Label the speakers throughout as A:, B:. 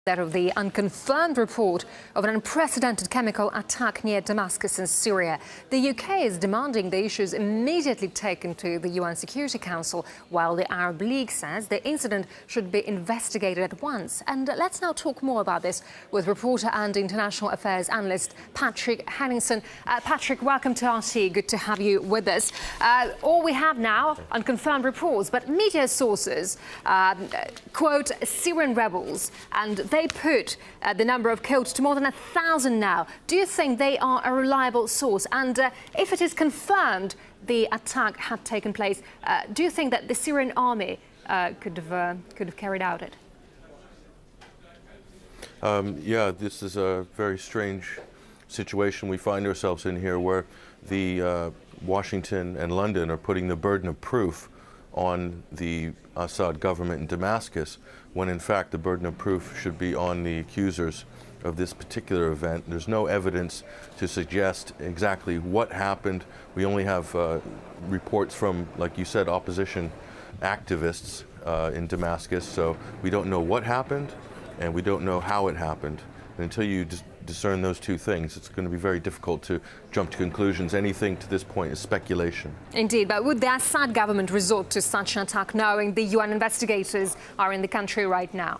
A: That of the unconfirmed report of an unprecedented chemical attack near Damascus in Syria. The UK is demanding the issues immediately taken to the UN Security Council, while the Arab League says the incident should be investigated at once. And let's now talk more about this with reporter and international affairs analyst Patrick Henningsen. Patrick, welcome to RT. Good to have you with us. All we have now, unconfirmed reports, but media sources quote Syrian rebels, and they put the number of killed to more than 1,000 now. Do you think they are a reliable source? And if it is confirmed the attack had taken place, do you think that the Syrian army could have carried out it?
B: Yeah, this is a very strange situation we find ourselves in here, where the Washington and London are putting the burden of proof on the Assad government in Damascus, when in fact the burden of proof should be on the accusers of this particular event. There's no evidence to suggest exactly what happened. We only have reports from, like you said, opposition activists in Damascus, so we don't know what happened and we don't know how it happened. And until you discern those two things, it's going to be very difficult to jump to conclusions. Anything to this point is speculation. Indeed,
A: but would the Assad government resort to such an attack knowing the UN investigators are in the country right now?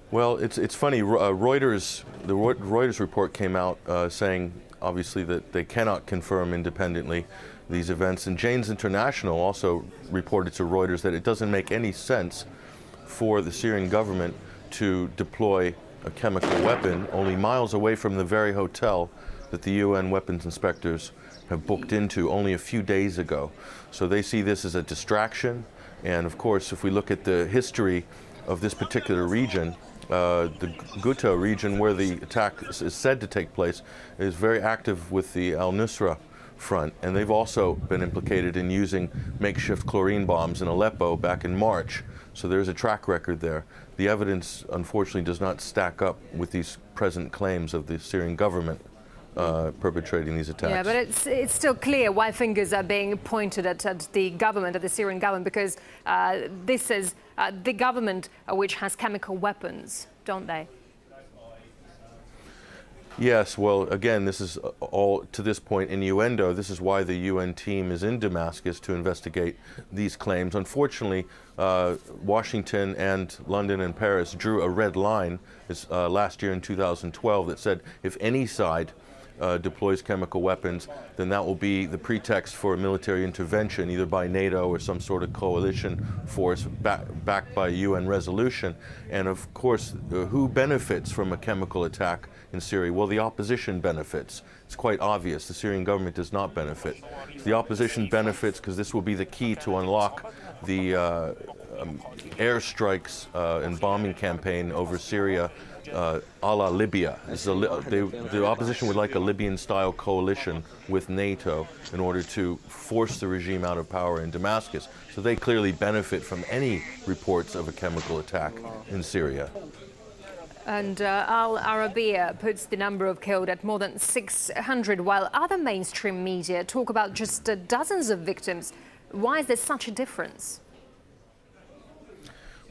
B: Well, it's funny. The Reuters report came out saying, obviously, that they cannot confirm independently these events. And Jane's International also reported to Reuters that it doesn't make any sense for the Syrian government to deploy a chemical weapon only miles away from the very hotel that the UN weapons inspectors have booked into only a few days ago. So they see this as a distraction. And of course, if we look at the history of this particular region, the Ghouta region, where the attack is said to take place, is very active with the al-Nusra front, and they've also been implicated in using makeshift chlorine bombs in Aleppo back in March. So there's a track record there. The evidence, unfortunately, does not stack up with these present claims of the Syrian government perpetrating these attacks.
A: Yeah, but it's still clear why fingers are being pointed at the government, at the Syrian government, because this is the government which has chemical weapons, don't they?
B: Yes, well, again, this is all, to this point, innuendo. This is why the UN team is in Damascus, to investigate these claims. Unfortunately, Washington and London and Paris drew a red line last year in 2012 that said if any side deploys chemical weapons, then that will be the pretext for a military intervention, either by NATO or some sort of coalition force backed by a UN resolution. And of course, who benefits from a chemical attack in Syria? Well, the opposition benefits. It's quite obvious. The Syrian government does not benefit. The opposition benefits because this will be the key to unlock the airstrikes and bombing campaign over Syria a la Libya. The opposition would like a Libyan-style coalition with NATO in order to force the regime out of power in Damascus. So they clearly benefit from any reports of a chemical attack in Syria.
A: And Al Arabiya puts the number of killed at more than 600, while other mainstream media talk about just dozens of victims. Why is there such a difference?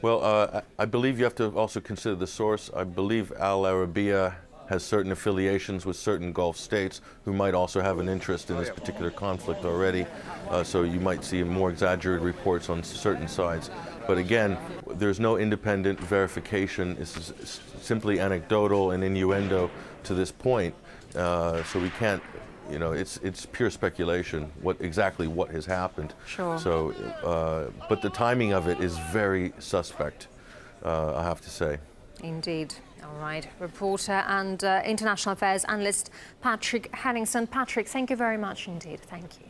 B: Well, I believe you have to also consider the source. I believe Al Arabiya has certain affiliations with certain Gulf states who might also have an interest in this particular conflict already. So you might see more exaggerated reports on certain sides. But again, there's no independent verification. It's simply anecdotal and innuendo to this point. So we can't, it's pure speculation exactly what has happened.
A: Sure.
B: So, but the timing of it is very suspect, I have to say.
A: Indeed. All right. Reporter and international affairs analyst Patrick Henningsen. Patrick, thank you very much indeed. Thank you.